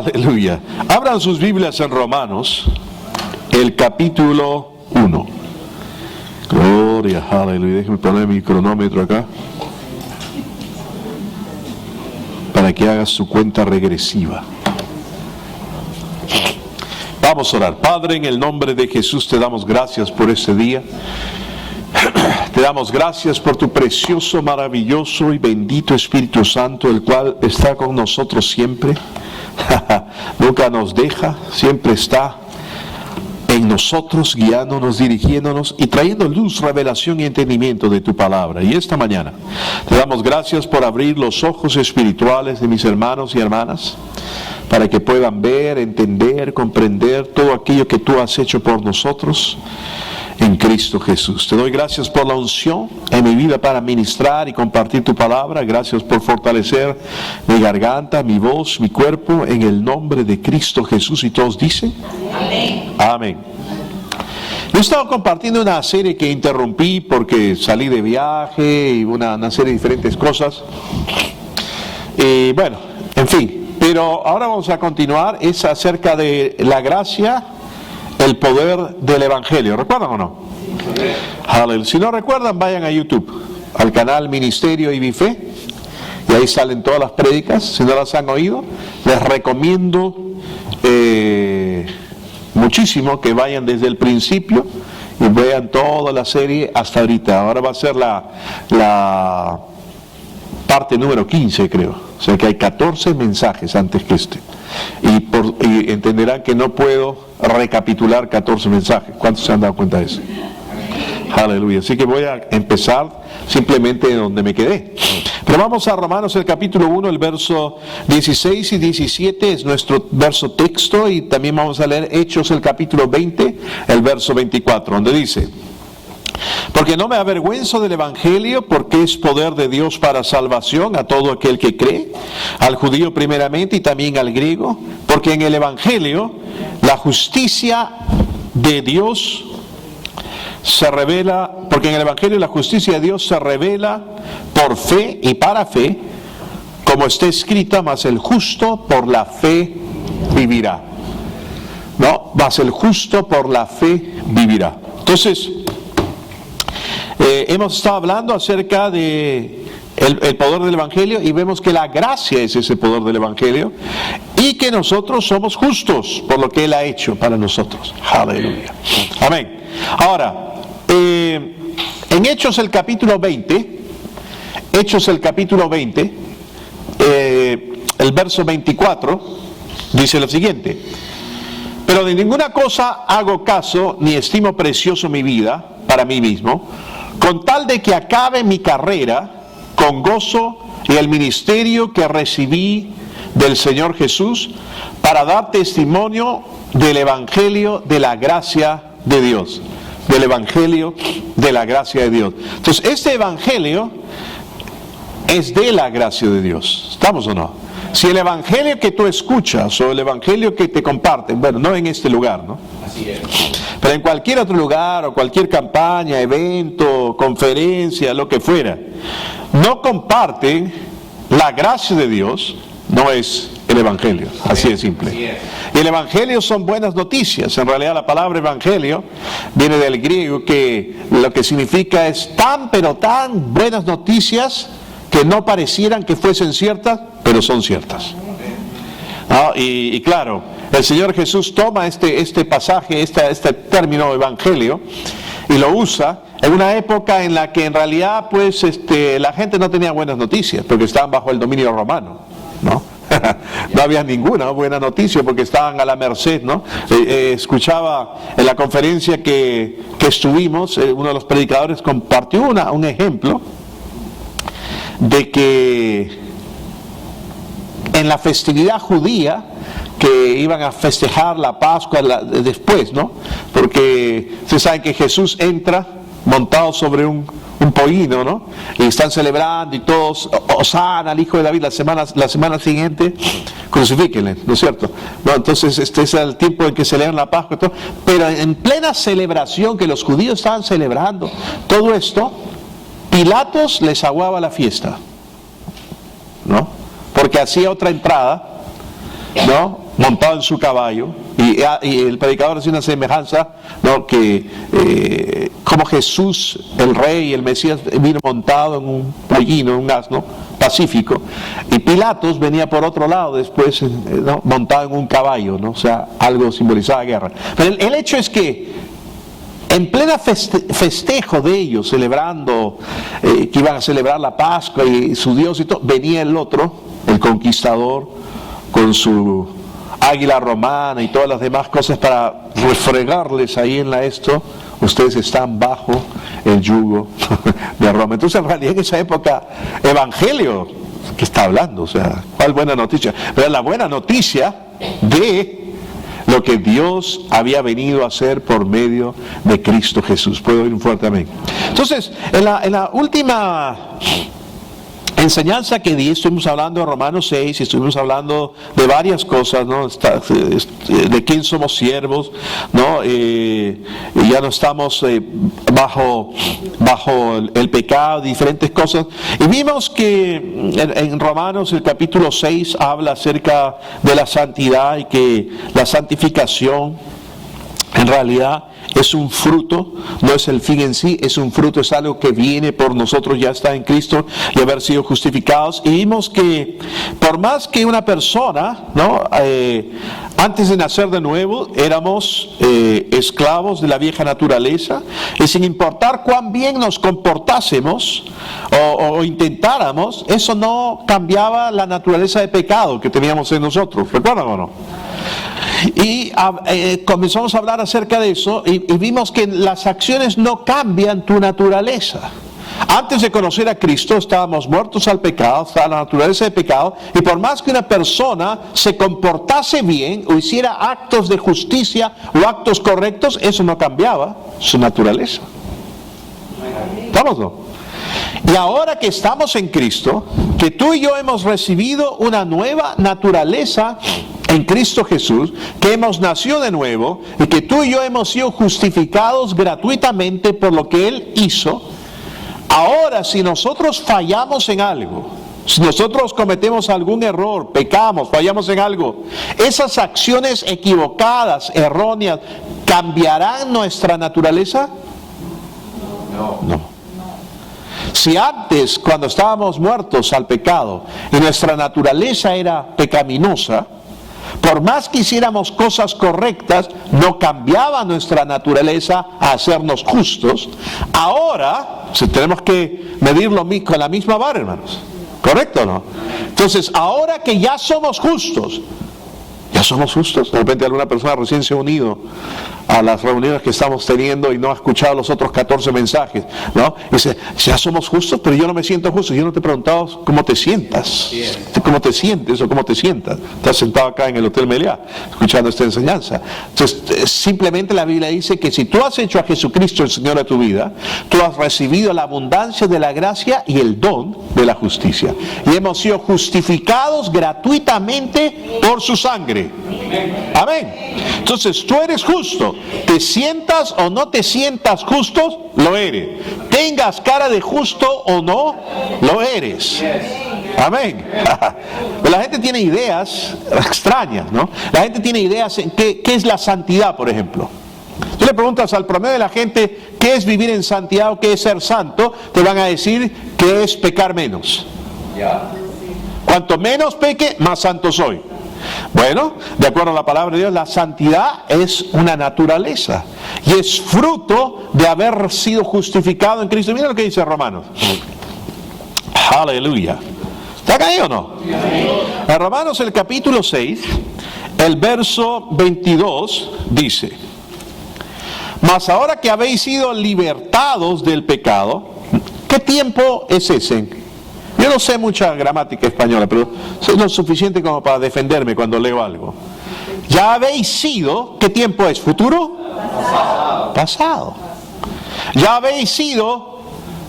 Aleluya. Abran sus Biblias en Romanos, el capítulo 1. Gloria, aleluya. Déjenme poner mi cronómetro acá para que haga su cuenta regresiva. Vamos a orar. Padre, en el nombre de Jesús te damos gracias por este día. Te damos gracias por tu precioso, maravilloso y bendito Espíritu Santo, el cual está con nosotros siempre. Nunca nos deja, siempre está en nosotros, guiándonos, dirigiéndonos y trayendo luz, revelación y entendimiento de tu palabra. Y esta mañana te damos gracias por abrir los ojos espirituales de mis hermanos y hermanas, para que puedan ver, entender, comprender todo aquello que tú has hecho por nosotros en Cristo Jesús. Te doy gracias por la unción en mi vida para ministrar y compartir tu palabra. Gracias por fortalecer mi garganta, mi voz, mi cuerpo, en el nombre de Cristo Jesús. Y todos dicen amén. Amén. Yo he estado compartiendo una serie que interrumpí porque salí de viaje y una serie de diferentes cosas. Y bueno, en fin, pero ahora vamos a continuar. Es acerca de la gracia, el poder del Evangelio. ¿Recuerdan o no? Aleluya. Si no recuerdan, vayan a YouTube, al canal Ministerio y Fe, y ahí salen todas las prédicas. Si no las han oído, les recomiendo muchísimo que vayan desde el principio y vean toda la serie hasta ahorita. Ahora va a ser la parte número 15, creo. O sea que hay 14 mensajes antes que este. Y entenderán que no puedo recapitular 14 mensajes. ¿Cuántos se han dado cuenta de eso? Aleluya. Así que voy a empezar simplemente de donde me quedé. Pero vamos a Romanos, el capítulo 1, el verso 16 y 17 es nuestro verso texto, y también vamos a leer Hechos, el capítulo 20, el verso 24, donde dice: porque no me avergüenzo del Evangelio, porque es poder de Dios para salvación a todo aquel que cree, al judío primeramente y también al griego, porque en el Evangelio la justicia de Dios se revela, porque en el Evangelio la justicia de Dios se revela por fe y para fe, como está escrita, mas el justo por la fe vivirá. No, mas el justo por la fe vivirá. Entonces, hemos estado hablando acerca de el poder del Evangelio, y vemos que la gracia es ese poder del Evangelio, y que nosotros somos justos por lo que Él ha hecho para nosotros. Aleluya. Amén. Ahora, en Hechos el capítulo 20, el verso 24, dice lo siguiente: pero de ninguna cosa hago caso, ni estimo precioso mi vida para mí mismo, con tal de que acabe mi carrera con gozo y el ministerio que recibí del Señor Jesús, para dar testimonio del Evangelio de la gracia de Dios. Del Evangelio de la gracia de Dios. Entonces, este Evangelio es de la gracia de Dios. ¿Estamos o no? Si el Evangelio que tú escuchas o el Evangelio que te comparten, bueno, no en este lugar, ¿no? Así es. Pero en cualquier otro lugar o cualquier campaña, evento, conferencia, lo que fuera, no comparten la gracia de Dios, no es el Evangelio. Así de simple. Y el Evangelio son buenas noticias. En realidad la palabra Evangelio viene del griego, que lo que significa es tan, pero tan buenas noticias que no parecieran que fuesen ciertas, pero son ciertas. Y claro, el Señor Jesús toma este pasaje, este término Evangelio, y lo usa en una época en la que en realidad pues la gente no tenía buenas noticias, porque estaban bajo el dominio romano, ¿no? No había ninguna buena noticia porque estaban a la merced, ¿no? Escuchaba en la conferencia que estuvimos, uno de los predicadores compartió un ejemplo de que en la festividad judía, que iban a festejar la Pascua después, ¿no? Porque ustedes saben que Jesús entra montado sobre un pollino, ¿no? Y están celebrando y todos, Hosana al Hijo de David, la semana siguiente, crucifíquenle, ¿no es cierto? No, entonces este es el tiempo en que celebran la Pascua y todo, pero en plena celebración que los judíos estaban celebrando, todo esto, Pilatos les aguaba la fiesta, ¿no? Porque hacía otra entrada ¿no?, montado en su caballo, y el predicador hace una semejanza, ¿no?, que como Jesús, el rey, el Mesías, vino montado en un pollino, un asno pacífico, y Pilatos venía por otro lado después, ¿no?, montado en un caballo, ¿no?, o sea, algo simbolizaba guerra. Pero el hecho es que en plena festejo de ellos, celebrando, que iban a celebrar la Pascua y su Dios y todo, venía el otro, el conquistador, con su águila romana y todas las demás cosas para refregarles ahí en ustedes están bajo el yugo de Roma. Entonces, en realidad, en esa época, evangelio, ¿qué está hablando? O sea, ¿cuál buena noticia? Pero la buena noticia de lo que Dios había venido a hacer por medio de Cristo Jesús. ¿Puedo oír un fuerte amén? Entonces, en la última enseñanza que di, estuvimos hablando de Romanos 6, y estuvimos hablando de varias cosas, ¿no?, de quién somos siervos, ¿no?, y ya no estamos bajo el pecado, diferentes cosas, y vimos que en Romanos el capítulo 6 habla acerca de la santidad, y que la santificación en realidad es un fruto, no es el fin en sí, es un fruto, es algo que viene por nosotros, ya está en Cristo y haber sido justificados. Y vimos que por más que una persona, ¿no?, antes de nacer de nuevo éramos esclavos de la vieja naturaleza, y sin importar cuán bien nos comportásemos o intentáramos, eso no cambiaba la naturaleza de pecado que teníamos en nosotros. ¿Recuerdan o no? Y comenzamos a hablar acerca de eso, y vimos que las acciones no cambian tu naturaleza. Antes de conocer a Cristo estábamos muertos al pecado, estaba la naturaleza de pecado, y por más que una persona se comportase bien o hiciera actos de justicia o actos correctos, eso no cambiaba su naturaleza. ¿Estamos, no? Y ahora que estamos en Cristo, que tú y yo hemos recibido una nueva naturaleza en Cristo Jesús, que hemos nacido de nuevo, y que tú y yo hemos sido justificados gratuitamente por lo que Él hizo, ahora si nosotros fallamos en algo, si nosotros cometemos algún error, pecamos, fallamos en algo, esas acciones equivocadas, erróneas, ¿cambiarán nuestra naturaleza? No. Si antes, cuando estábamos muertos al pecado, y nuestra naturaleza era pecaminosa, por más que hiciéramos cosas correctas, no cambiaba nuestra naturaleza a hacernos justos. Ahora, tenemos que medirlo con la misma vara, hermanos. ¿Correcto o no? Entonces, ahora que ya somos justos, de repente alguna persona recién se ha unido a las reuniones que estamos teniendo y no ha escuchado los otros 14 mensajes, ¿no? Y dice, ya somos justos, pero yo no me siento justo. Yo no te he preguntado cómo te sientas, cómo te sientes o cómo te sientas. Estás sentado acá en el Hotel Meliá escuchando esta enseñanza. Entonces, simplemente la Biblia dice que si tú has hecho a Jesucristo el Señor de tu vida, tú has recibido la abundancia de la gracia y el don de la justicia. Y hemos sido justificados gratuitamente por su sangre. Amén. Entonces tú eres justo, te sientas o no te sientas justo, lo eres. Tengas cara de justo o no, lo eres. Amén. La gente tiene ideas extrañas, ¿no? La gente tiene ideas en qué es la santidad, por ejemplo. Tú le preguntas al promedio de la gente qué es vivir en santidad o qué es ser santo, te van a decir que es pecar menos. Cuanto menos peque, más santo soy. Bueno, de acuerdo a la palabra de Dios, la santidad es una naturaleza y es fruto de haber sido justificado en Cristo. Mira lo que dice Romanos. Aleluya. ¿Está acá ahí o no? En Romanos el capítulo 6, el verso 22 dice: mas ahora que habéis sido libertados del pecado, ¿qué tiempo es ese? Yo no sé mucha gramática española, pero sé lo suficiente como para defenderme cuando leo algo. Ya habéis sido, ¿qué tiempo es? ¿Futuro? Pasado. Ya habéis sido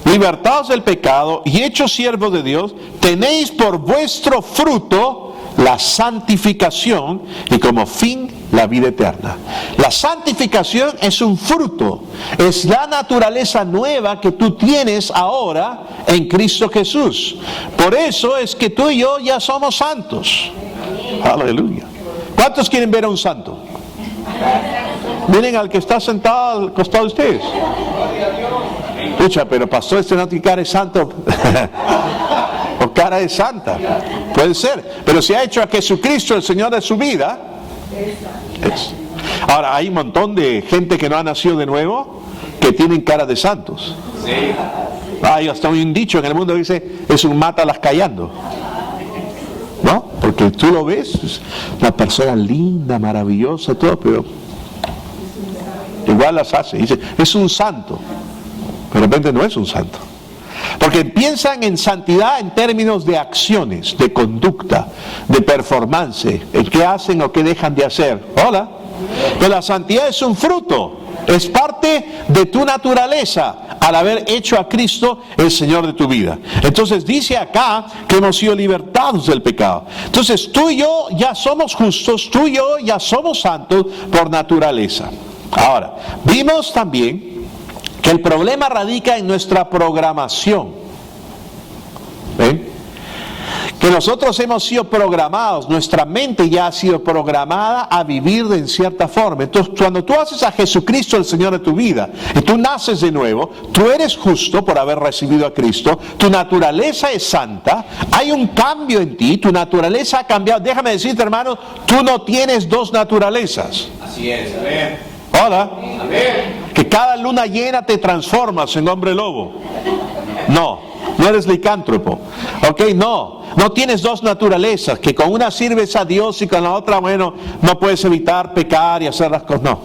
libertados del pecado y hechos siervos de Dios, tenéis por vuestro fruto la santificación y como fin la vida eterna. La santificación es un fruto, es la naturaleza nueva que tú tienes ahora en Cristo Jesús. Por eso es que tú y yo ya somos santos. Aleluya. ¿Cuántos quieren ver a un santo? Miren al que está sentado al costado de ustedes. Escucha, pero pastor, este no tiene cara de santo. O cara de santa. Puede ser. Pero si ha hecho a Jesucristo el Señor de su vida. Ahora, hay un montón de gente que no ha nacido de nuevo que tienen cara de santos. Hay hasta un dicho en el mundo que dice, es un mátalas callando. ¿No? Porque tú lo ves, es una persona linda, maravillosa, todo, pero igual las hace. Dice, es un santo. Pero de repente no es un santo. Porque piensan en santidad en términos de acciones, de conducta, de performance, en qué hacen o qué dejan de hacer. Hola. Pero la santidad es un fruto, es parte de tu naturaleza al haber hecho a Cristo el Señor de tu vida. Entonces dice acá que hemos sido libertados del pecado. Entonces tú y yo ya somos justos, tú y yo ya somos santos por naturaleza. Ahora, vimos también que el problema radica en nuestra programación. ¿Ven? Que nosotros hemos sido programados, nuestra mente ya ha sido programada a vivir de cierta forma. Entonces, cuando tú haces a Jesucristo el Señor de tu vida y tú naces de nuevo, tú eres justo por haber recibido a Cristo, tu naturaleza es santa, hay un cambio en ti, tu naturaleza ha cambiado. Déjame decirte, hermano, tú no tienes dos naturalezas. Así es, amén. Hola. Amén. Que cada luna llena te transformas en hombre lobo. No eres licántropo. Ok, no tienes dos naturalezas, que con una sirves a Dios y con la otra, bueno, no puedes evitar pecar y hacer las cosas. No,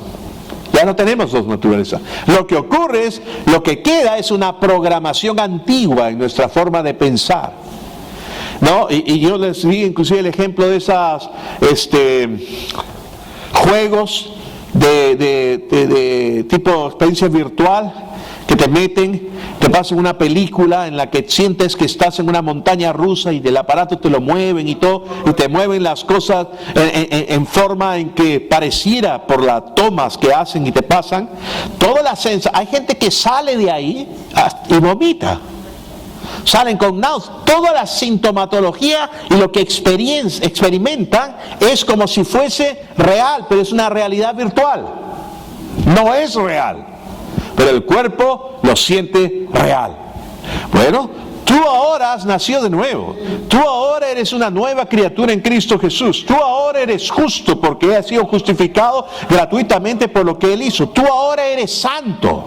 ya no tenemos dos naturalezas. Lo que ocurre es, lo que queda es una programación antigua en nuestra forma de pensar. ¿No? Y yo les di inclusive el ejemplo de esas juegos de tipo experiencia virtual, que te meten, te pasan una película en la que sientes que estás en una montaña rusa y del aparato te lo mueven y todo, y te mueven las cosas en forma en que pareciera por las tomas que hacen y te pasan. Toda la sensación, hay gente que sale de ahí y vomita. Salen con náuseas. Toda la sintomatología y lo que experimentan es como si fuese real, pero es una realidad virtual. No es real, pero el cuerpo lo siente real. Bueno, tú ahora has nacido de nuevo. Tú ahora eres una nueva criatura en Cristo Jesús. Tú ahora eres justo porque has sido justificado gratuitamente por lo que Él hizo. Tú ahora eres santo.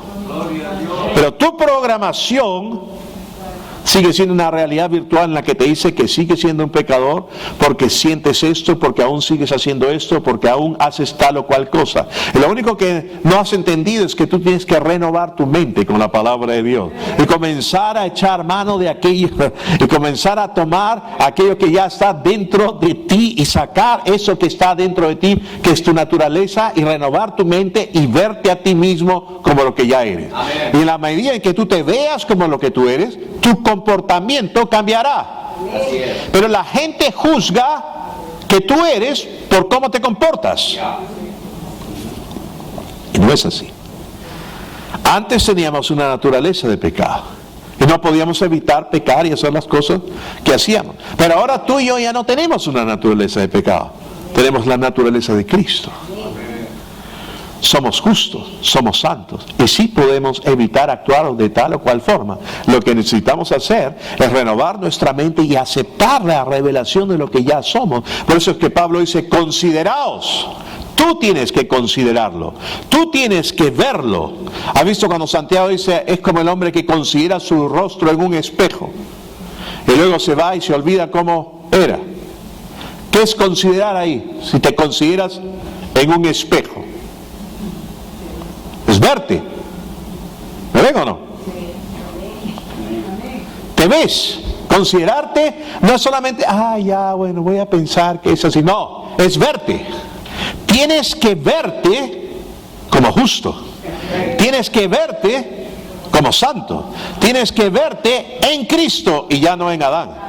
Pero tu programación sigue siendo una realidad virtual en la que te dice que sigues siendo un pecador porque sientes esto, porque aún sigues haciendo esto, porque aún haces tal o cual cosa. Y lo único que no has entendido es que tú tienes que renovar tu mente con la palabra de Dios y comenzar a echar mano de aquello y comenzar a tomar aquello que ya está dentro de ti y sacar eso que está dentro de ti, que es tu naturaleza, y renovar tu mente y verte a ti mismo como lo que ya eres. Amén. Y en la medida en que tú te veas como lo que tú eres, tu comportamiento cambiará. Así es. Pero la gente juzga que tú eres por cómo te comportas. Y no es así. Antes teníamos una naturaleza de pecado y no podíamos evitar pecar y hacer las cosas que hacíamos. Pero ahora tú y yo ya no tenemos una naturaleza de pecado. Tenemos la naturaleza de Cristo. Somos justos, somos santos, y sí podemos evitar actuar de tal o cual forma. Lo que necesitamos hacer es renovar nuestra mente y aceptar la revelación de lo que ya somos. Por eso es que Pablo dice, consideraos. Tú tienes que considerarlo, tú tienes que verlo. ¿Has visto cuando Santiago dice, es como el hombre que considera su rostro en un espejo y luego se va y se olvida cómo era? ¿Qué es considerar ahí? Si te consideras en un espejo, es verte. ¿Me ven o no? Te ves. Considerarte no es solamente, ya, bueno, voy a pensar que es así. No, es verte. Tienes que verte como justo. Tienes que verte como santo. Tienes que verte en Cristo y ya no en Adán.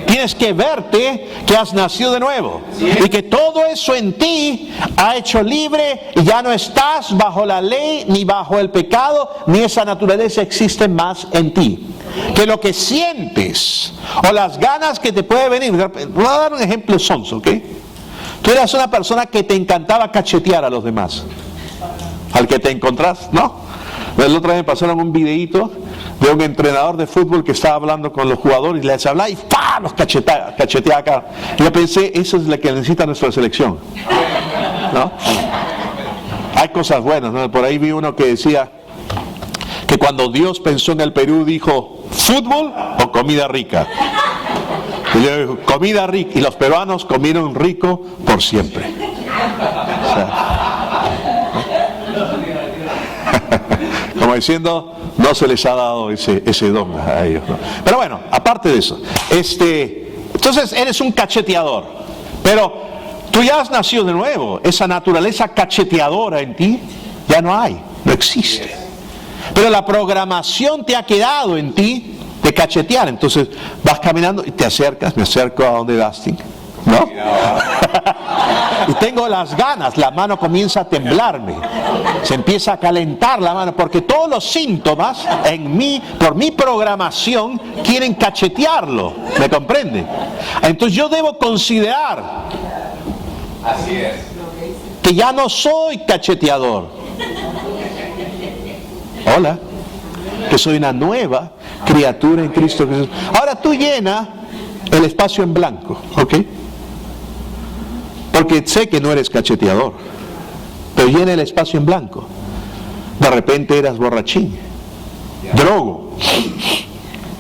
Tienes que verte que has nacido de nuevo y que todo eso en ti ha hecho libre y ya no estás bajo la ley ni bajo el pecado, ni esa naturaleza existe más en ti. Que lo que sientes o las ganas que te puede venir, voy a dar un ejemplo sonso, ¿ok? Tú eras una persona que te encantaba cachetear a los demás. Al que te encontrás, ¿no? El otro día me pasaron un videíto de un entrenador de fútbol que estaba hablando con los jugadores y les hablaba y ¡pah! Los cachetea acá. Y yo pensé, eso es lo que necesita nuestra selección, ¿no? Hay cosas buenas, ¿no? Por ahí vi uno que decía que cuando Dios pensó en el Perú dijo, ¿fútbol o comida rica? Y yo digo, comida rica, y los peruanos comieron rico por siempre. O sea, como diciendo, no se les ha dado ese don a ellos, ¿no? Pero bueno, aparte de eso, entonces eres un cacheteador, pero tú ya has nacido de nuevo. Esa naturaleza cacheteadora en ti ya no hay, no existe. Pero la programación te ha quedado en ti de cachetear. Entonces vas caminando y te acercas, me acerco a donde Dustin, ¿no? Y tengo las ganas, la mano comienza a temblarme, se empieza a calentar la mano, porque todos los síntomas en mí, por mi programación, quieren cachetearlo, ¿me comprende? Entonces yo debo considerar Así es. que ya no soy cacheteador. Hola, que soy una nueva criatura en Cristo Jesús. Ahora tú llena el espacio en blanco, ¿ok? Porque sé que no eres cacheteador, pero llena el espacio en blanco. De repente eras borrachín, drogo,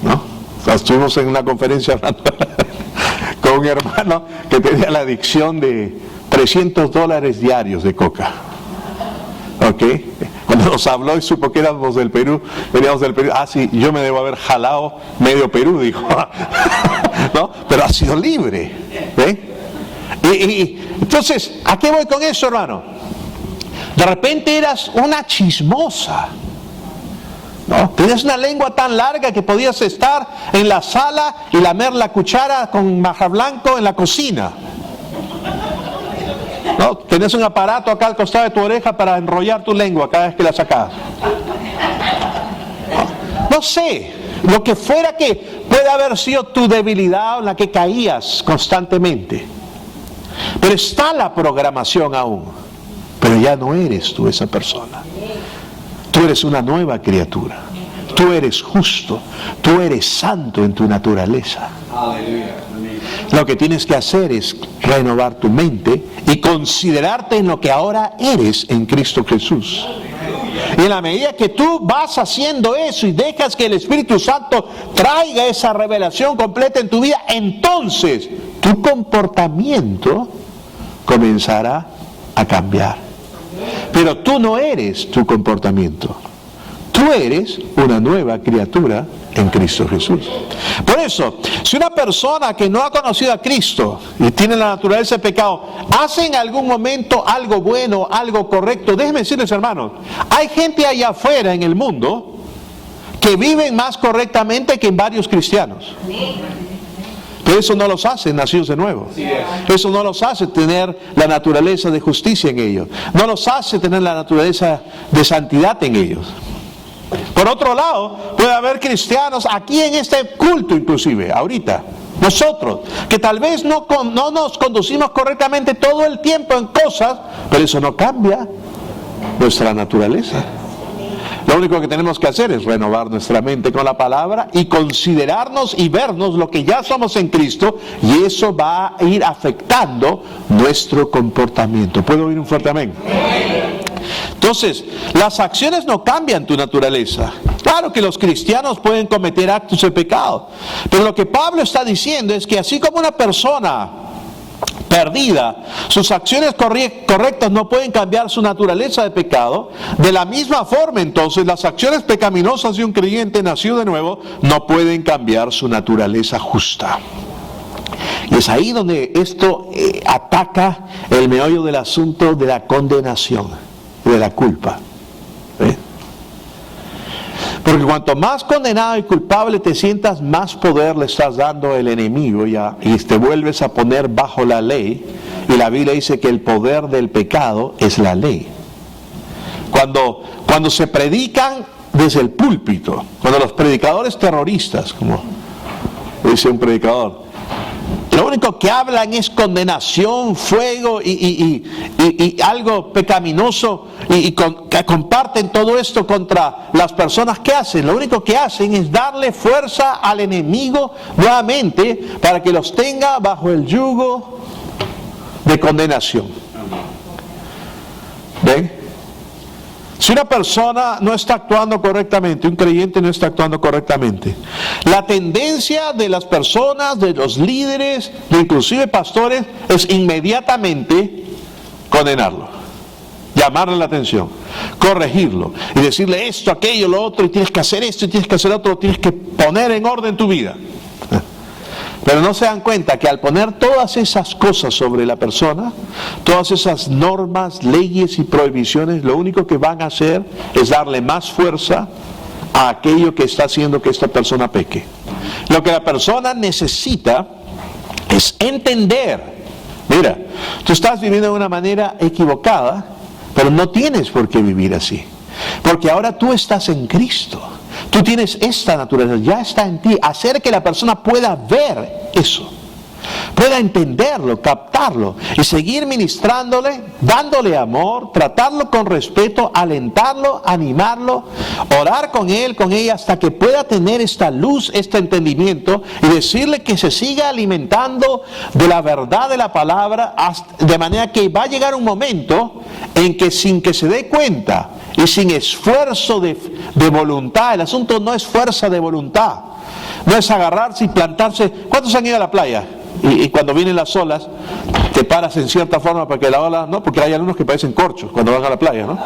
¿no? Estuvimos en una conferencia hablando con un hermano que tenía la adicción de $300 diarios de coca, ¿ok? Cuando nos habló y supo que éramos del Perú, veníamos del Perú, sí, yo me debo haber jalado medio Perú, dijo, ¿no? Pero ha sido libre, ¿eh? Y entonces, ¿a qué voy con eso, hermano? De repente eras una chismosa, ¿no? Tenías una lengua tan larga que podías estar en la sala y lamer la cuchara con maja blanco en la cocina, ¿no? Tenías un aparato acá al costado de tu oreja para enrollar tu lengua cada vez que la sacabas. No sé, lo que fuera que puede haber sido tu debilidad en la que caías constantemente. Pero está la programación aún. Pero ya no eres tú esa persona. Tú eres una nueva criatura. Tú eres justo. Tú eres santo en tu naturaleza. Aleluya. Lo que tienes que hacer es renovar tu mente y considerarte en lo que ahora eres en Cristo Jesús. Y en la medida que tú vas haciendo eso y dejas que el Espíritu Santo traiga esa revelación completa en tu vida, entonces tu comportamiento comenzará a cambiar. Pero tú no eres tu comportamiento. Tú eres una nueva criatura en Cristo Jesús. Por eso, si una persona que no ha conocido a Cristo y tiene la naturaleza de pecado, hace en algún momento algo bueno, algo correcto, déjenme decirles, hermanos, hay gente allá afuera en el mundo que viven más correctamente que en varios cristianos. Pero eso no los hace nacidos de nuevo. Eso no los hace tener la naturaleza de justicia en ellos. No los hace tener la naturaleza de santidad en ellos. Por otro lado, puede haber cristianos aquí en este culto inclusive, ahorita, nosotros, que tal vez no nos conducimos correctamente todo el tiempo en cosas, pero eso no cambia nuestra naturaleza. Lo único que tenemos que hacer es renovar nuestra mente con la palabra y considerarnos y vernos lo que ya somos en Cristo, y eso va a ir afectando nuestro comportamiento. ¿Puedo oír un fuerte amén? Entonces, las acciones no cambian tu naturaleza. Claro que los cristianos pueden cometer actos de pecado, pero lo que Pablo está diciendo es que así como una persona perdida, sus acciones correctas no pueden cambiar su naturaleza de pecado, de la misma forma entonces las acciones pecaminosas de un creyente nacido de nuevo no pueden cambiar su naturaleza justa. Y es ahí donde esto ataca el meollo del asunto de la condenación, de la culpa. Porque cuanto más condenado y culpable te sientas, más poder le estás dando al enemigo y te vuelves a poner bajo la ley. Y la Biblia dice que el poder del pecado es la ley. Cuando se predican desde el púlpito, cuando los predicadores terroristas, como dice un predicador, lo único que hablan es condenación, fuego y algo pecaminoso que comparten todo esto contra las personas que hacen. Lo único que hacen es darle fuerza al enemigo nuevamente para que los tenga bajo el yugo de condenación. ¿Ven? Si una persona no está actuando correctamente, un creyente no está actuando correctamente, la tendencia de las personas, de los líderes, de inclusive pastores, es inmediatamente condenarlo, llamarle la atención, corregirlo y decirle esto, aquello, lo otro, y tienes que hacer esto, y tienes que hacer otro, tienes que poner en orden tu vida. Pero no se dan cuenta que al poner todas esas cosas sobre la persona, todas esas normas, leyes y prohibiciones, lo único que van a hacer es darle más fuerza a aquello que está haciendo que esta persona peque. Lo que la persona necesita es entender, mira, tú estás viviendo de una manera equivocada, pero no tienes por qué vivir así. Porque ahora tú estás en Cristo. Tú tienes esta naturaleza, ya está en ti. Hacer que la persona pueda ver eso, pueda entenderlo, captarlo y seguir ministrándole, dándole amor, tratarlo con respeto, alentarlo, animarlo, orar con él, con ella, hasta que pueda tener esta luz, este entendimiento, y decirle que se siga alimentando de la verdad de la palabra, de manera que va a llegar un momento en que sin que se dé cuenta y sin esfuerzo de voluntad, el asunto no es fuerza de voluntad, no es agarrarse y plantarse. ¿Cuántos han ido a la playa? Y cuando vienen las olas, te paras en cierta forma para que la ola, ¿no? Porque hay algunos que parecen corchos cuando van a la playa, ¿no?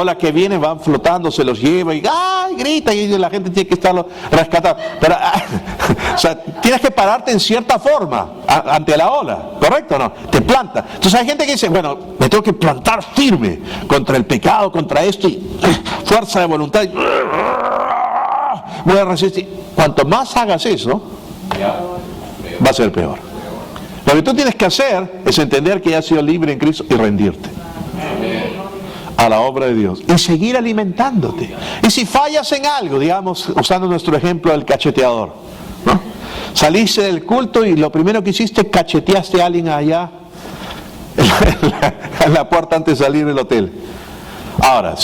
Olas que vienen, van flotando, se los lleva y ¡ay! Grita y la gente tiene que estarlo rescatando. Pero, o sea, tienes que pararte en cierta forma ante la ola, ¿correcto o no? Te planta. Entonces hay gente que dice, bueno, me tengo que plantar firme contra el pecado, contra esto, y fuerza de voluntad. Voy a resistir. Cuanto más hagas eso, va a ser peor. Lo que tú tienes que hacer es entender que ya has sido libre en Cristo y rendirte a la obra de Dios y seguir alimentándote. Y si fallas en algo, digamos, usando nuestro ejemplo del cacheteador, ¿no? Saliste del culto y lo primero que hiciste, cacheteaste a alguien allá en la puerta antes de salir del hotel. Ahora,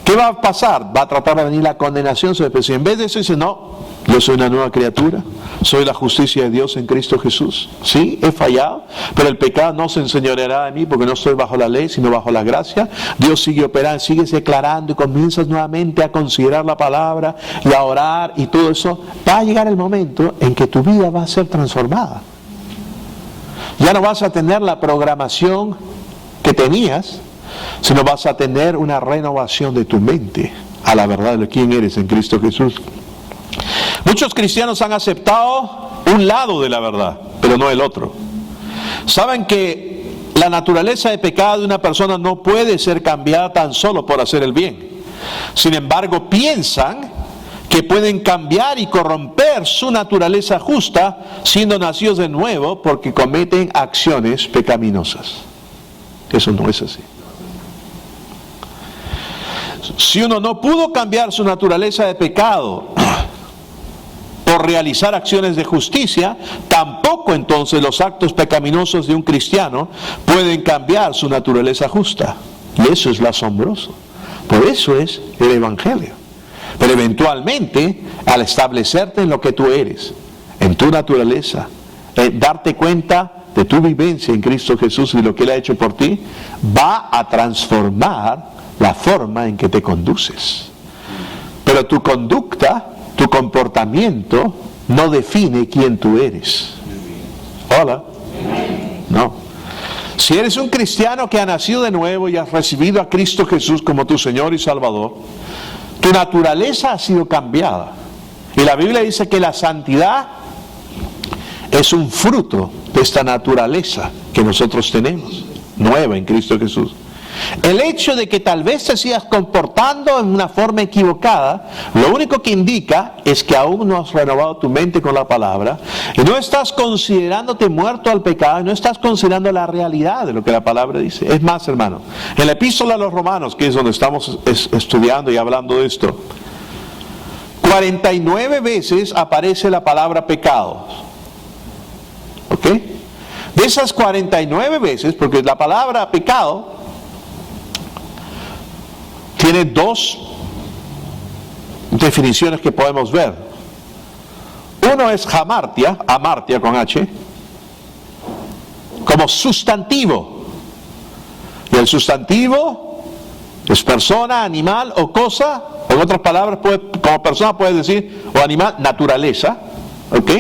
¿qué va a pasar? Va a tratar de venir la condenación sobre el pecado. En vez de eso dice, no, yo soy una nueva criatura, soy la justicia de Dios en Cristo Jesús. Sí, he fallado, pero el pecado no se enseñoreará de mí porque no estoy bajo la ley, sino bajo la gracia. Dios sigue operando, sigue declarando y comienzas nuevamente a considerar la palabra y a orar y todo eso. Va a llegar el momento en que tu vida va a ser transformada. Ya no vas a tener la programación que tenías, sino vas a tener una renovación de tu mente a la verdad de quién eres en Cristo Jesús. Muchos cristianos han aceptado un lado de la verdad, pero no el otro. Saben que la naturaleza de pecado de una persona no puede ser cambiada tan solo por hacer el bien. Sin embargo, piensan que pueden cambiar y corromper su naturaleza justa siendo nacidos de nuevo porque cometen acciones pecaminosas. Eso no es así. Si uno no pudo cambiar su naturaleza de pecado por realizar acciones de justicia, tampoco entonces los actos pecaminosos de un cristiano pueden cambiar su naturaleza justa. Y eso es lo asombroso. Por eso es el Evangelio. Pero eventualmente, al establecerte en lo que tú eres, en tu naturaleza, darte cuenta de tu vivencia en Cristo Jesús y lo que Él ha hecho por ti, va a transformar la forma en que te conduces. Pero tu conducta, tu comportamiento, no define quién tú eres. Hola. No. Si eres un cristiano que ha nacido de nuevo y has recibido a Cristo Jesús como tu Señor y Salvador, tu naturaleza ha sido cambiada. Y la Biblia dice que la santidad es un fruto de esta naturaleza que nosotros tenemos, nueva en Cristo Jesús. El hecho de que tal vez te sigas comportando en una forma equivocada, lo único que indica es que aún no has renovado tu mente con la palabra y no estás considerándote muerto al pecado y no estás considerando la realidad de lo que la palabra dice. Es más, hermano, en la epístola a los Romanos, que es donde estamos estudiando y hablando de esto, 49 veces aparece la palabra pecado. De esas 49 veces, porque la palabra pecado tiene dos definiciones que podemos ver. Uno es hamartia, amartia con H, como sustantivo. Y el sustantivo es persona, animal o cosa. En otras palabras, como persona puedes decir, o animal, naturaleza. ¿Ok?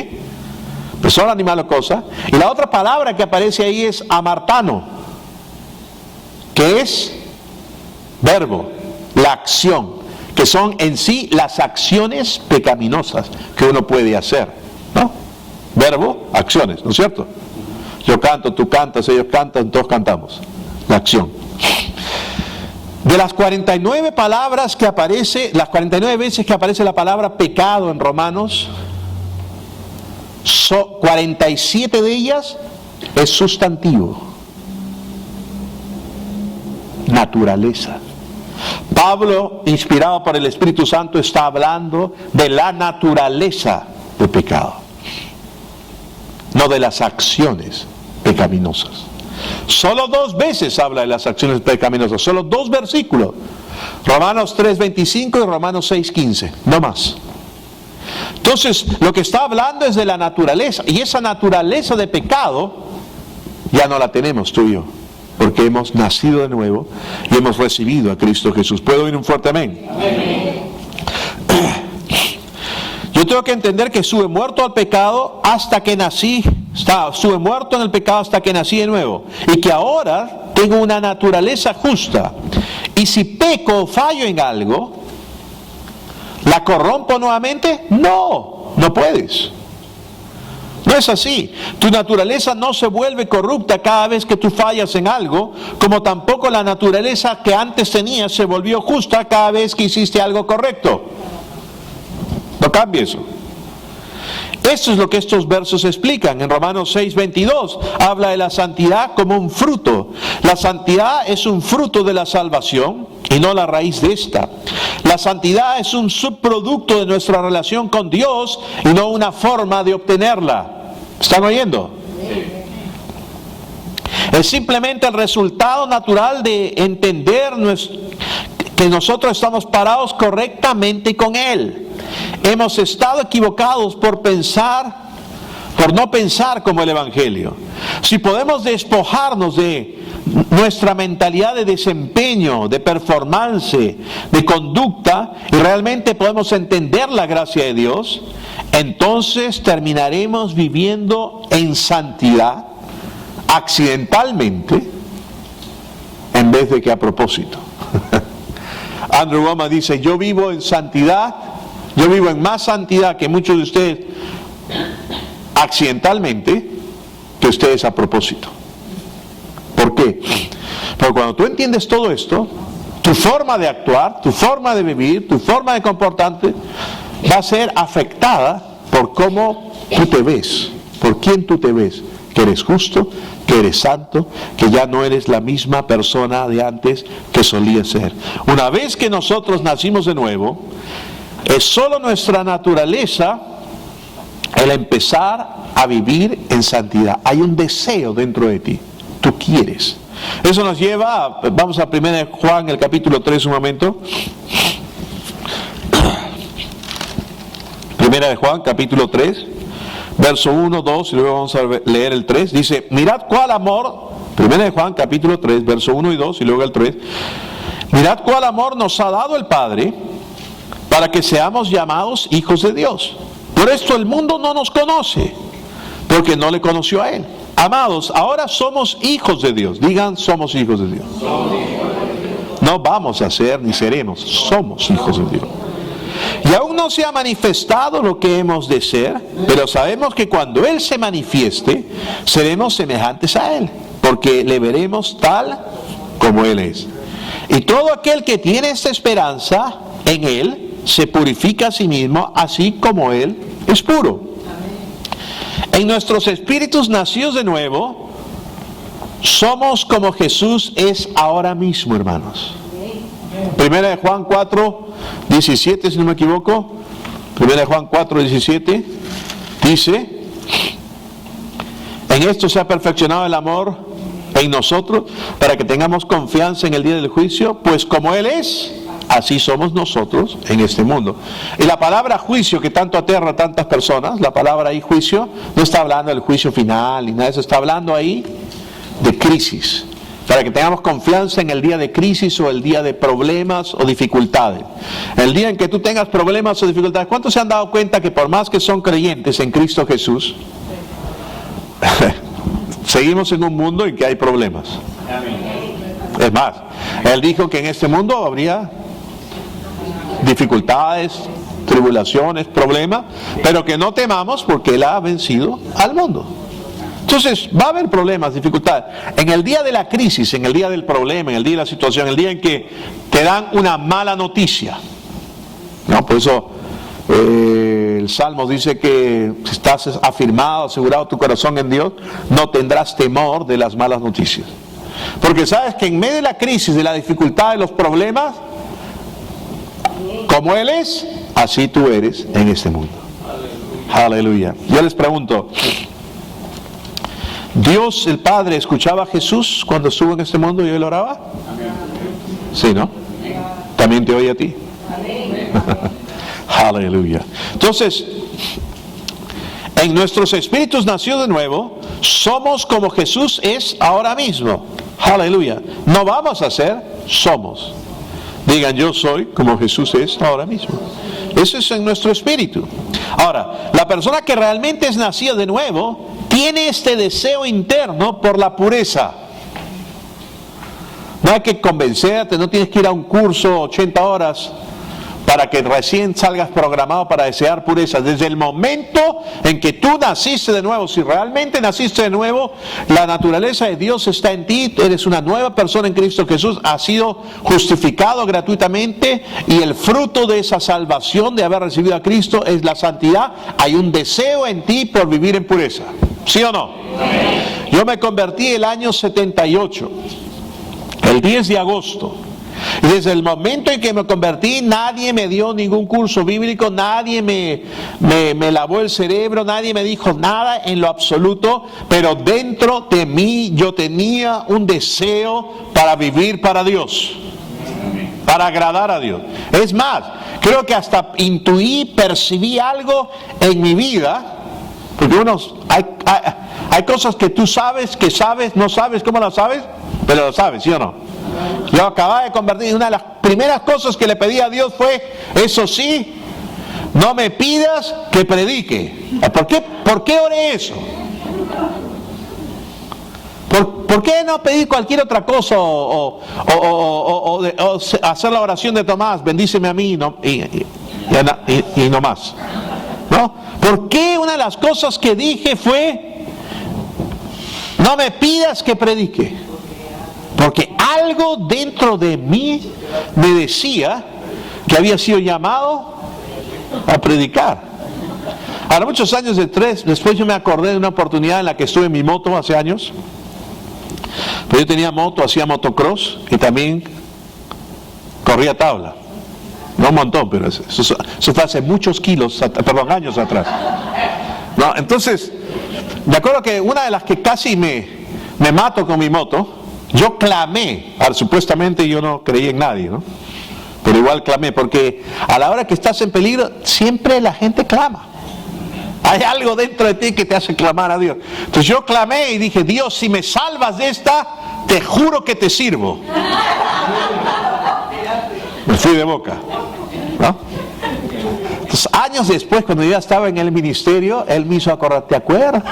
Persona, animal o cosa. Y la otra palabra que aparece ahí es amartano, que es verbo, la acción, que son en sí las acciones pecaminosas que uno puede hacer, ¿no? Verbo, acciones, ¿no es cierto? Yo canto, tú cantas, ellos cantan, todos cantamos. La acción. De las 49 palabras que aparece, las 49 veces que aparece la palabra pecado en Romanos, 47 de ellas es sustantivo. Naturaleza. Pablo, inspirado por el Espíritu Santo, está hablando de la naturaleza del pecado, no de las acciones pecaminosas. Solo 2 veces habla de las acciones pecaminosas, solo 2 versículos, Romanos 3:25 y Romanos 6:15, no más. Entonces, lo que está hablando es de la naturaleza, y esa naturaleza de pecado ya no la tenemos tú y yo, porque hemos nacido de nuevo y hemos recibido a Cristo Jesús. ¿Puedo oír un fuerte amén? Amén. Yo tengo que entender que estuve muerto al pecado hasta que nací, estuve muerto en el pecado hasta que nací de nuevo, y que ahora tengo una naturaleza justa, y si peco o fallo en algo, ¿la corrompo nuevamente? No, no puedes. No es así. Tu naturaleza no se vuelve corrupta cada vez que tú fallas en algo, como tampoco la naturaleza que antes tenías se volvió justa cada vez que hiciste algo correcto. No cambia eso. Esto es lo que estos versos explican. En Romanos 6:22 habla de la santidad como un fruto. La santidad es un fruto de la salvación y no la raíz de esta. La santidad es un subproducto de nuestra relación con Dios y no una forma de obtenerla. ¿Están oyendo? Es simplemente el resultado natural de entender que nosotros estamos parados correctamente con Él. Hemos estado equivocados por no pensar como el Evangelio. Si podemos despojarnos de nuestra mentalidad de desempeño, de performance, de conducta, y realmente podemos entender la gracia de Dios, entonces terminaremos viviendo en santidad, accidentalmente, en vez de que a propósito. Andrew Wommack dice, yo vivo en santidad, yo vivo en más santidad que muchos de ustedes accidentalmente que ustedes a propósito. ¿Por qué? Porque cuando tú entiendes todo esto, tu forma de actuar, tu forma de vivir, tu forma de comportarte va a ser afectada por cómo tú te ves, por quién tú te ves, que eres justo, que eres santo, que ya no eres la misma persona de antes que solías ser. Una vez que nosotros nacimos de nuevo, es solo nuestra naturaleza el empezar a vivir en santidad. Hay un deseo dentro de ti, tú quieres. Eso nos lleva, vamos a 1 Juan, el capítulo 3 un momento. 1 Juan, capítulo 3, verso 1, 2, y luego vamos a leer el 3. Dice, mirad cuál amor, 1 Juan, capítulo 3, verso 1 y 2, y luego el 3. Mirad cuál amor nos ha dado el Padre, para que seamos llamados hijos de Dios. Por esto el mundo no nos conoce, porque no le conoció a Él. Amados, ahora somos hijos de Dios. Digan, somos hijos de Dios. No vamos a ser ni seremos, somos hijos de Dios. Y aún no se ha manifestado lo que hemos de ser, pero sabemos que cuando Él se manifieste, seremos semejantes a Él, porque le veremos tal como Él es. Y todo aquel que tiene esta esperanza en Él, se purifica a sí mismo, así como Él es puro. En nuestros espíritus nacidos de nuevo, somos como Jesús es ahora mismo, hermanos. 1 Juan 4, 17, si no me equivoco. 1 Juan 4, 17 dice, En esto se ha perfeccionado el amor en nosotros, para que tengamos confianza en el día del juicio, pues como Él es, así somos nosotros en este mundo. Y la palabra juicio, que tanto aterra a tantas personas, la palabra ahí juicio, no está hablando del juicio final ni nada de eso, está hablando ahí de crisis, para que tengamos confianza en el día de crisis o el día de problemas o dificultades. El día en que tú tengas problemas o dificultades, ¿cuántos se han dado cuenta que por más que son creyentes en Cristo Jesús, seguimos en un mundo en que hay problemas? Es más, Él dijo que en este mundo habría dificultades, tribulaciones, problemas, pero que no temamos porque Él ha vencido al mundo. Entonces va a haber problemas, dificultades. En el día de la crisis, en el día del problema, en el día de la situación, en el día en que te dan una mala noticia, ¿no? Por eso el Salmo dice que si estás afirmado, asegurado tu corazón en Dios, no tendrás temor de las malas noticias. Porque sabes que en medio de la crisis, de la dificultad, de los problemas, como Él es, así tú eres en este mundo. Aleluya. Yo les pregunto, ¿Dios el Padre escuchaba a Jesús cuando estuvo en este mundo y Él oraba? Sí, ¿no? También te oye a ti. Aleluya. Entonces, en nuestros espíritus nacidos de nuevo, somos como Jesús es ahora mismo. Aleluya. No vamos a ser, somos. Digan, yo soy como Jesús es ahora mismo. Eso es en nuestro espíritu. Ahora, la persona que realmente es nacida de nuevo tiene este deseo interno por la pureza. No hay que convencerte, no tienes que ir a un curso 80 horas para que recién salgas programado para desear pureza. Desde el momento en que tú naciste de nuevo, si realmente naciste de nuevo, la naturaleza de Dios está en ti, eres una nueva persona en Cristo Jesús, has sido justificado gratuitamente y el fruto de esa salvación de haber recibido a Cristo es la santidad. Hay un deseo en ti por vivir en pureza. ¿Sí o no? Yo me convertí el año 78, el 10 de agosto. Y desde el momento en que me convertí, nadie me dio ningún curso bíblico, nadie me lavó el cerebro, nadie me dijo nada en lo absoluto, pero dentro de mí yo tenía un deseo para vivir para Dios, para agradar a Dios. Es más, creo que hasta intuí, percibí algo en mi vida, porque hay cosas que tú sabes, no sabes cómo las sabes, pero lo sabes, ¿sí o no? Yo acababa de convertir, una de las primeras cosas que le pedí a Dios fue, eso sí, no me pidas que predique. ¿Por qué oré eso? ¿Por qué no pedí cualquier otra cosa o hacer la oración de Tomás, bendíceme a mí y no más? ¿No? ¿Por qué una de las cosas que dije fue, no me pidas que predique? Porque algo dentro de mí me decía que había sido llamado a predicar. Ahora, muchos años después yo me acordé de una oportunidad en la que estuve en mi moto hace años. Pero yo tenía moto, hacía motocross y también corría tabla. No un montón, pero eso fue hace muchos años atrás. No, entonces, me acuerdo que una de las que casi me mato con mi moto, yo clamé, supuestamente yo no creía en nadie, ¿no? Pero igual clamé, porque a la hora que estás en peligro, siempre la gente clama. Hay algo dentro de ti que te hace clamar a Dios. Entonces yo clamé y dije, Dios, si me salvas de esta, te juro que te sirvo. Me fui de boca, ¿no? Entonces, años después, cuando yo ya estaba en el ministerio, Él me hizo acordar, ¿te acuerdas?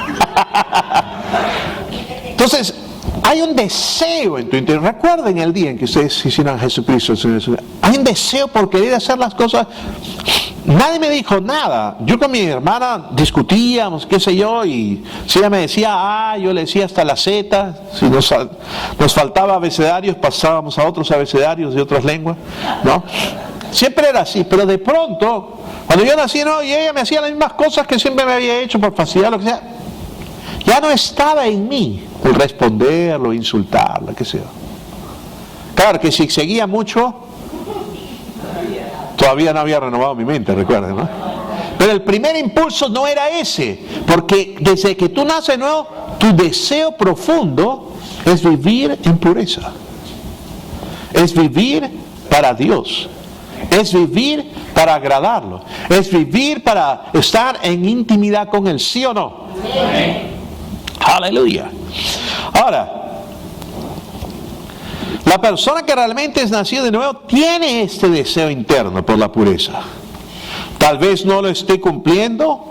Entonces, hay un deseo en tu interior. Recuerden el día en que ustedes hicieron a Jesucristo. Hay un deseo por querer hacer las cosas. Nadie me dijo nada. Yo con mi hermana discutíamos, qué sé yo, y si ella me decía A, yo le decía hasta la Z. Si nos faltaba abecedarios, pasábamos a otros abecedarios de otras lenguas, ¿no? Siempre era así, pero de pronto, cuando yo nací, no, y ella me hacía las mismas cosas que siempre me había hecho por facilidad, lo que sea. Ya no estaba en mí el responderlo, insultarlo, qué sé yo. Claro que si seguía mucho, todavía no había renovado mi mente, recuerden, ¿no? Pero el primer impulso no era ese, porque desde que tú naces de nuevo, tu deseo profundo es vivir en pureza. Es vivir para Dios. Es vivir para agradarlo. Es vivir para estar en intimidad con Él, ¿sí o no? Aleluya. Ahora, la persona que realmente es nacida de nuevo tiene este deseo interno por la pureza. Tal vez no lo esté cumpliendo,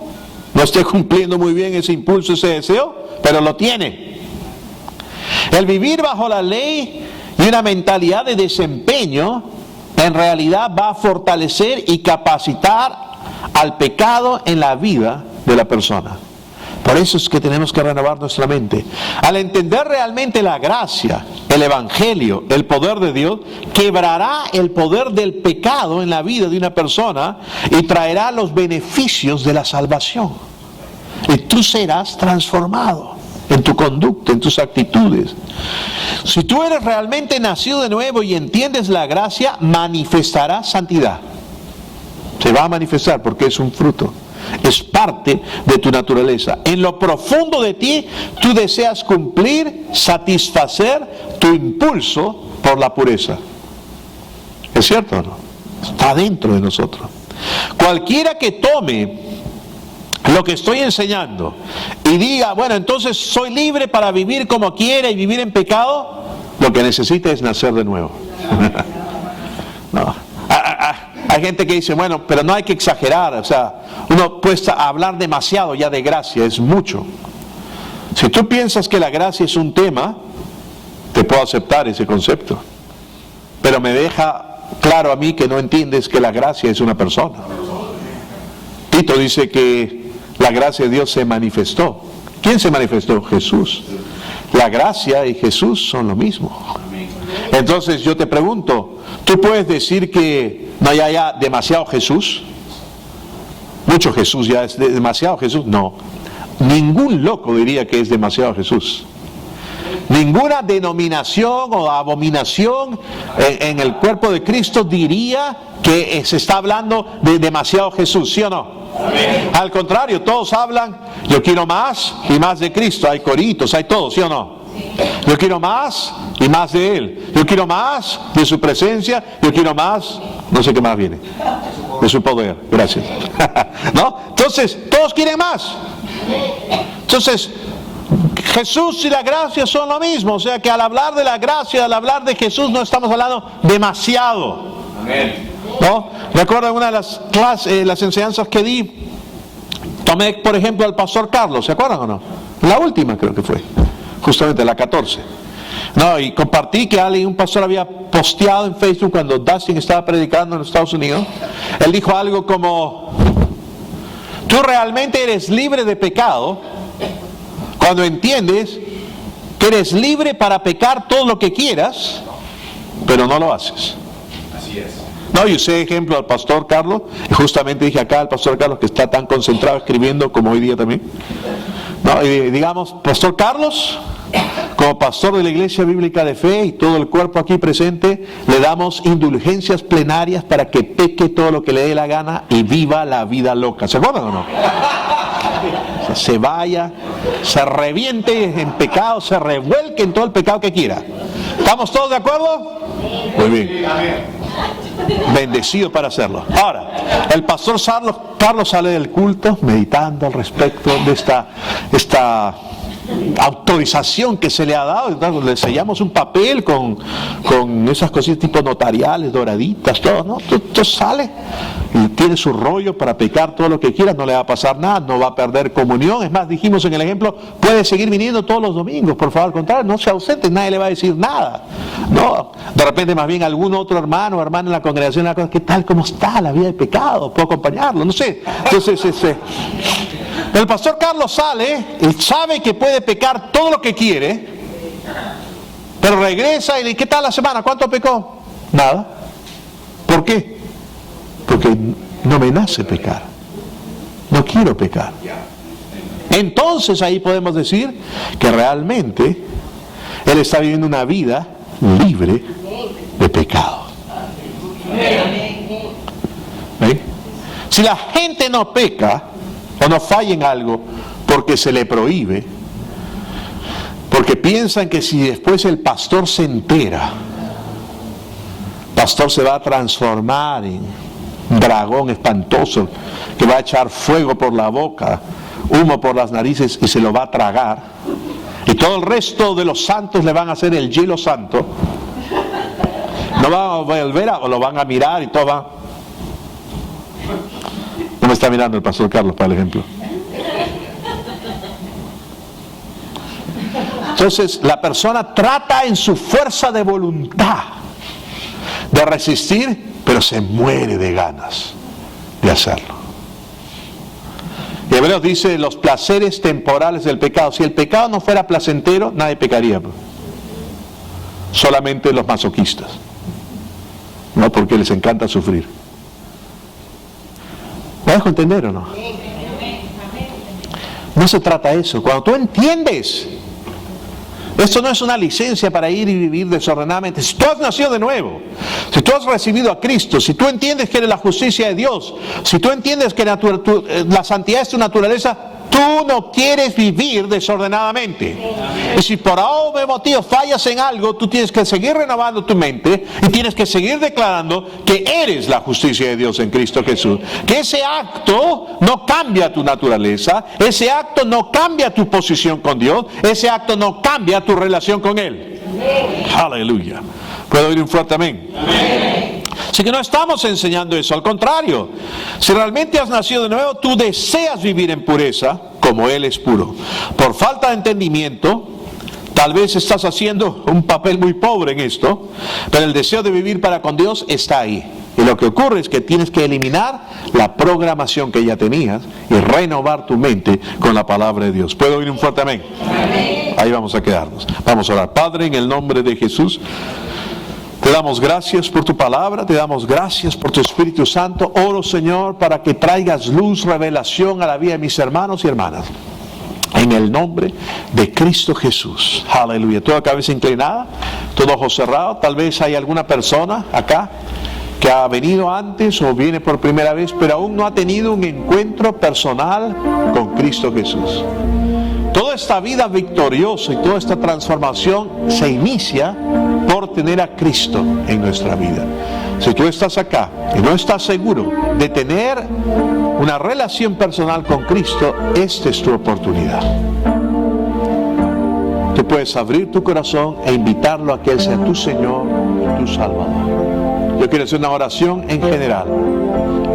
no esté cumpliendo muy bien ese impulso, ese deseo, pero lo tiene. El vivir bajo la ley y una mentalidad de desempeño en realidad va a fortalecer y capacitar al pecado en la vida de la persona. Por eso es que tenemos que renovar nuestra mente. Al entender realmente la gracia, el evangelio, el poder de Dios, quebrará el poder del pecado en la vida de una persona y traerá los beneficios de la salvación. Y tú serás transformado en tu conducta, en tus actitudes. Si tú eres realmente nacido de nuevo y entiendes la gracia, manifestarás santidad. Se va a manifestar porque es un fruto. Es parte de tu naturaleza. En lo profundo de ti, tú deseas cumplir, satisfacer tu impulso por la pureza. ¿Es cierto o no? Está dentro de nosotros. Cualquiera que tome lo que estoy enseñando y diga, bueno, entonces soy libre para vivir como quiera y vivir en pecado, lo que necesita es nacer de nuevo. No. Hay gente que dice, bueno, pero no hay que exagerar, o sea, uno puede hablar demasiado ya de gracia, es mucho. Si tú piensas que la gracia es un tema, te puedo aceptar ese concepto, pero me deja claro a mí que no entiendes que la gracia es una persona. Tito dice que la gracia de Dios se manifestó. ¿Quién se manifestó? Jesús. La gracia y Jesús son lo mismo. Entonces yo te pregunto, ¿tú puedes decir que no haya ya demasiado Jesús? Mucho Jesús, ya es demasiado Jesús. No, ningún loco diría que es demasiado Jesús. Ninguna denominación o abominación en el cuerpo de Cristo diría que se está hablando de demasiado Jesús, ¿sí o no? Amén. Al contrario, todos hablan, yo quiero más y más de Cristo. Hay coritos, hay todo, ¿sí o no? Yo quiero más y más de Él. Yo quiero más de su presencia. Yo quiero más, no sé qué más viene, de su poder. Gracias. ¿No? Entonces, todos quieren más. Entonces, Jesús y la gracia son lo mismo. O sea que al hablar de la gracia, al hablar de Jesús, no estamos hablando demasiado. Amén. ¿No? Recuerdo en una de las clases, las enseñanzas que di, tomé por ejemplo al pastor Carlos, ¿se acuerdan o no? La última creo que fue, justamente la 14. No, y compartí que un pastor había posteado en Facebook cuando Dustin estaba predicando en los Estados Unidos. Él dijo algo como, tú realmente eres libre de pecado cuando entiendes que eres libre para pecar todo lo que quieras, pero no lo haces. Así es. No, yo usé ejemplo al pastor Carlos, y justamente dije acá al pastor Carlos que está tan concentrado escribiendo como hoy día también. No, y digamos, pastor Carlos, como pastor de la Iglesia Bíblica de Fe y todo el cuerpo aquí presente, le damos indulgencias plenarias para que peque todo lo que le dé la gana y viva la vida loca. ¿Se acuerdan o no? O sea, se vaya, se reviente en pecado, se revuelque en todo el pecado que quiera. ¿Estamos todos de acuerdo? Muy bien. Bendecido para hacerlo. Ahora, el pastor Carlos sale del culto meditando al respecto de esta autorización que se le ha dado. Le sellamos un papel con esas cositas tipo notariales, doraditas, todo, ¿no? Entonces sale y tiene su rollo para pecar todo lo que quiera, no le va a pasar nada, no va a perder comunión. Es más, dijimos en el ejemplo, puede seguir viniendo todos los domingos, por favor, al contrario, no se ausente, nadie le va a decir nada. No, de repente más bien algún otro hermano o hermana en la congregación, ¿qué tal? ¿Cómo está la vida de pecado? ¿Puedo acompañarlo? No sé. Entonces, el pastor Carlos sale, él sabe que puede pecar todo lo que quiere, pero regresa y dice, ¿qué tal la semana? ¿Cuánto pecó? Nada. ¿Por qué? Porque no me nace pecar. No quiero pecar. Entonces ahí podemos decir que realmente él está viviendo una vida libre de pecado. ¿Sí? Si la gente no peca o no falla en algo porque se le prohíbe, Porque piensan que si después el pastor se entera, el pastor se va a transformar en un dragón espantoso que va a echar fuego por la boca, humo por las narices y se lo va a tragar. Y todo el resto de los santos le van a hacer el hielo santo. No van a volver o lo van a mirar y todo va. No me está mirando el pastor Carlos, para el ejemplo. Entonces la persona trata en su fuerza de voluntad de resistir, pero se muere de ganas de hacerlo. Y Hebreos dice los placeres temporales del pecado. Si el pecado no fuera placentero, nadie pecaría. Solamente los masoquistas. No, porque les encanta sufrir. ¿Me dejo entender o no? No se trata de eso. Cuando tú entiendes, esto no es una licencia para ir y vivir desordenadamente. Si tú has nacido de nuevo, si tú has recibido a Cristo, si tú entiendes que eres la justicia de Dios, si tú entiendes que la santidad es tu naturaleza, tú no quieres vivir desordenadamente. Y si por algún motivo fallas en algo, tú tienes que seguir renovando tu mente y tienes que seguir declarando que eres la justicia de Dios en Cristo Jesús. Que ese acto no cambia tu naturaleza, ese acto no cambia tu posición con Dios, ese acto no cambia tu relación con Él. Aleluya. ¿Puedo oír un fuerte amén? Amén. Así que no estamos enseñando eso, al contrario. Si realmente has nacido de nuevo, tú deseas vivir en pureza, como Él es puro. Por falta de entendimiento, tal vez estás haciendo un papel muy pobre en esto, pero el deseo de vivir para con Dios está ahí. Y lo que ocurre es que tienes que eliminar la programación que ya tenías y renovar tu mente con la palabra de Dios. ¿Puedo oír un fuerte amén? Amén. Ahí vamos a quedarnos. Vamos a orar. Padre, en el nombre de Jesús, te damos gracias por tu palabra, te damos gracias por tu Espíritu Santo. Oro, Señor, para que traigas luz, revelación a la vida de mis hermanos y hermanas. En el nombre de Cristo Jesús. Aleluya. Toda cabeza inclinada, todo ojo cerrado. Tal vez hay alguna persona acá que ha venido antes o viene por primera vez, pero aún no ha tenido un encuentro personal con Cristo Jesús. Toda esta vida victoriosa y toda esta transformación se inicia por tener a Cristo en nuestra vida. Si tú estás acá y no estás seguro de tener una relación personal con Cristo, esta es tu oportunidad. Tú puedes abrir tu corazón e invitarlo a que Él sea tu Señor y tu Salvador. Yo quiero hacer una oración en general.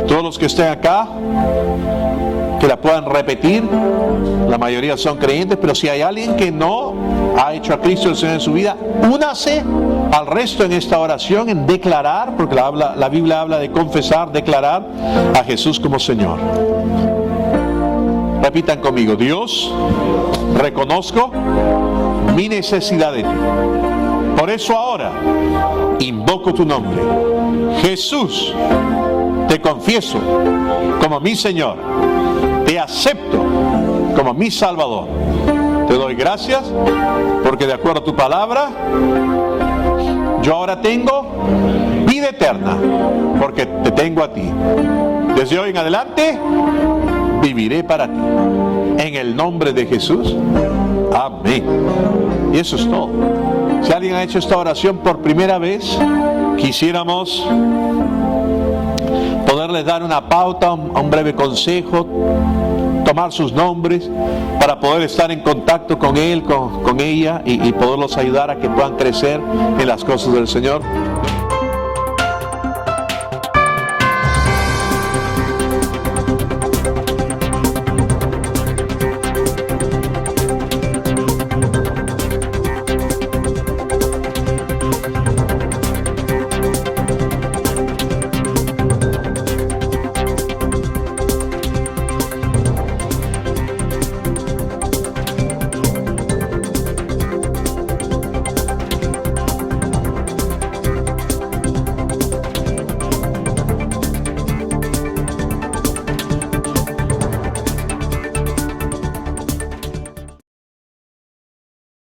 Y todos los que estén acá, que la puedan repetir. La mayoría son creyentes, pero si hay alguien que no ha hecho a Cristo el Señor en su vida, únase al resto en esta oración, en declarar, porque la Biblia habla de confesar, declarar a Jesús como Señor. Repitan conmigo: Dios, reconozco mi necesidad de ti. Por eso ahora invoco tu nombre. Jesús, te confieso como mi Señor. Te acepto como mi Salvador. Te doy gracias porque de acuerdo a tu palabra, yo ahora tengo vida eterna porque te tengo a ti. Desde hoy en adelante viviré para ti. En el nombre de Jesús. Amén. Y eso es todo. Si alguien ha hecho esta oración por primera vez, quisiéramos poderles dar una pauta, un breve consejo, tomar sus nombres para poder estar en contacto con él, con ella y poderlos ayudar a que puedan crecer en las cosas del Señor.